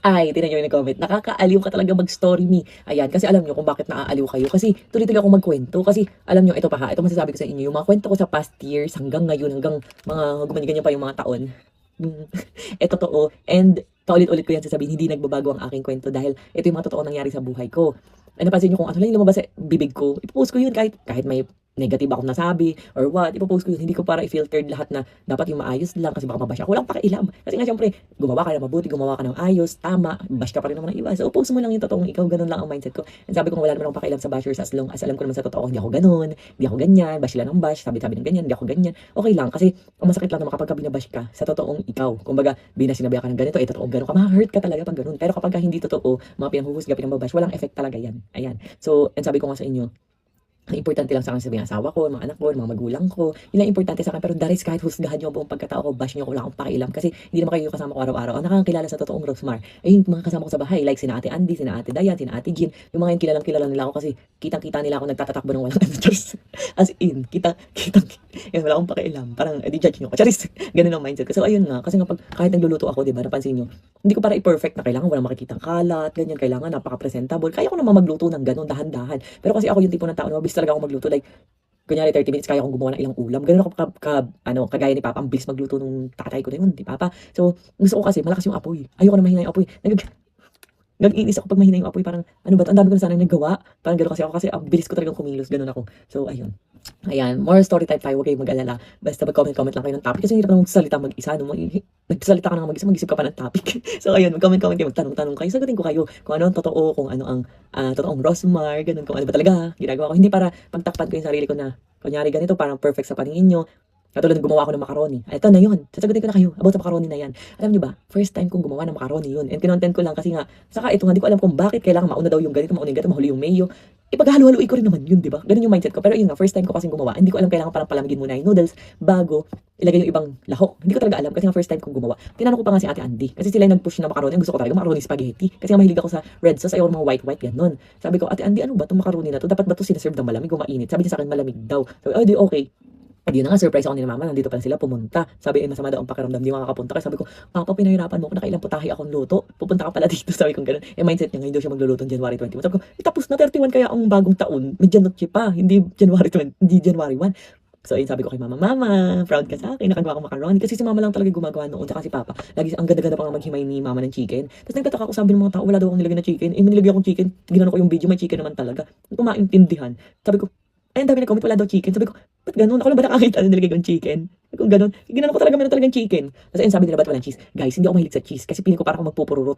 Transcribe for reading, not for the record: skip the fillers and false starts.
Ay, tignan niyo yung nag-comment, "Nakakaaliw ka talaga mag-story me." Ayan, kasi alam niyo kung bakit naaaliw kayo, kasi tuloy-tuloy akong magkuwento. Kasi alam niyo ito pa ha, ito masasabi ko sa inyo, yung mga kuwento ko sa past years hanggang ngayon, hanggang mga gumanyan-ganyan pa yung mga taon, totoo, and paulit-ulit ko yan sasabihin, hindi nagbabago ang aking kuwento dahil ito yung mga totoong nangyari sa buhay ko. Napansin niyo kung ano lang yung lumabas sa bibig ko, ipo-post ko yun kahit kahit may negative akong nasabi or what, ipo-post ko yun. Hindi ko para i-filtered lahat na dapat yung maayos lang kasi baka ma-bash ako. Wala akong pakialam. Kasi nga siyempre, gumawa ka ng mabuti, gumawa ka ng ayos, tama, bash ka pa rin naman ng iba. So, post mo lang yung totoong ikaw, ganun lang ang mindset ko. And sabi ko, wala naman akong pakialam sa bashers as long as alam ko naman sa totoo, hindi ako ganun, hindi ako ganyan, bash sila ng bash, sabi-sabi ng ganyan, hindi ako ganyan. Okay lang, kasi ang masakit lang naman kapag binabash ka sa totoong ikaw. Kumbaga, binasinabi ka ng ganito, totoo ganun ka, ma-hurt ka talaga pag ganun. Pero kapag hindi totoo, mga pinanghuhusga, pinambabash, walang effect talaga yan. Ayan. So, and sabi ko nga sa inyo, ang importante lang sa akin sabihin ng asawa ko, mga anak ko, mga magulang ko, yun lang importante sa akin. Pero the rest, kahit husgahan nyo ang buong pagkatao ko, bash nyo ko, wala akong pakialam. Kasi hindi naman kayo yung kasama ko araw-araw. Ang nakakakilala sa totoong Rosmar ay yung mga kasama ko sa bahay, like sina Ate Andy, sina Ate Dayan, sina Ate Jean. Yung mga yun, kilalang kilala nila ako kasi kitang-kita nila ako nagtatatakbo ng walang ano, Charis. As in, kitang, yan, wala akong pakialam. Parang, di judge nyo ko, Charis. Ganun ang mindset ko. So, ayun nga, kasi nga pag, kahit nagluluto ako, di ba, napansin nyo, hindi ko para i-perfect na kailangan walang makikitang kalat, ganyan, kailangan napaka-presentable. Kaya ko naman magluto ng ganun, dahan-dahan. Pero kasi ako yung tipo ng tao na mabilis talaga ako magluto, like, kunyari 30 minutes kaya akong gumawa ng ilang ulam. Gano'n ako kagaya ni Papa, ang bilis magluto nung tatay ko na yun, di Papa. So, gusto ko kasi malakas yung apoy. Ayoko na mahina yung apoy. Nag-iinis ako pag mahina yung apoy, parang ano ba 'to, ang dami ko na sanang nagawa. Parang gano'n kasi ako, kasi ang bilis ko talagang kumilos, gano'n ako. So, ayun. Ayan, more story time tayo, huwag kayong mag-alala. Basta mag-comment-comment lang kayo ng topic kasi ang hirap namang magsalita mag-isa 'no, nagsasalita ka na nga mag-isa, mag-isip ka pa ng topic. So ayun, mag-comment-comment kayo, magtanong-tanong kayo, sagutin ko kayo kung ano ang totoo, kung ano ang, totoong Rosmar, gano'n, kung ano ba talaga ginagawa ko. Hindi para pagtakpan ko yung sarili ko na kunyari ganito parang perfect sa paningin niyo. Katulad ng gumawa ako ng macaroni. Eto na yun, sasagutin ko na kayo about sa macaroni na yan. Alam niyo ba, first time kong gumawa ng macaroni yun. And kinontent ko lang kasi nga, saka ito nga, di ko alam kung bakit kailangan mauna daw yung ganito, mauna yung ganito, mahuli yung mayo. Ipaghalo-haluin ko rin naman yun, di ba? Ganun yung mindset ko. Pero yun nga, first time ko kasing gumawa. Hindi ko alam kailangan parang palamigin muna yung noodles bago ilagay yung ibang lahok. Hindi ko talaga alam kasi nga first time kong gumawa. Tinanong ko pa nga si Ate Andy kasi sila yung nag-push na macaroni. Ang gusto ko talaga macaroni spaghetti. Kasi nga mahilig ako sa red sauce, ayaw ng mga white ganun. Sabi ko, Ate Andy, ano ba itong macaroni na to? Dapat ba ito sinaserve ng malamig o mainit? Sabi niya sa akin, malamig daw. Sabi, oh, di okay. At yun na nga, surprise ako ni mama, nandito pala sila, pumunta. Sabi, masama daw ang pakiramdam, di makakapunta. Kaya sabi ko, Papa, pinahirapan mo ko, nakailang putahe akong luto. Pupunta ka pala dito, sabi ko gano'n. Mindset niya, ngayon daw siya magluluto January 21. Sabi ko, tapos na 31 kaya ang bagong taon. May January pa, hindi January 20, hindi January 1. So, ayun, sabi ko kay mama, Mama, proud ka sa akin, nakagawa ko macaroni. Kasi si mama lang talaga gumagawa noon, tsaka si papa. Lagi, ang ganda-ganda pa nga maghimay ni mama ng chicken. Tapos nagtataka ako, sabi ng mga tao, wala daw akong nilagay na chicken. Nilagay akong chicken, ginano ko yung video, may chicken naman talaga. Hindi ko maintindihan. Sabi ko, ay, ang dami nag-comment, wala daw chicken. Sabi ko, ba't ganun? Ako lang ba nakakita na nilagay kong chicken? Kung ganun, ginano ko talaga, meron talagang chicken. Tapos ayun, sabi nila, ba't walang cheese? Guys, hindi ako mahilig sa cheese. Kasi piling ko parang ako magpupururot.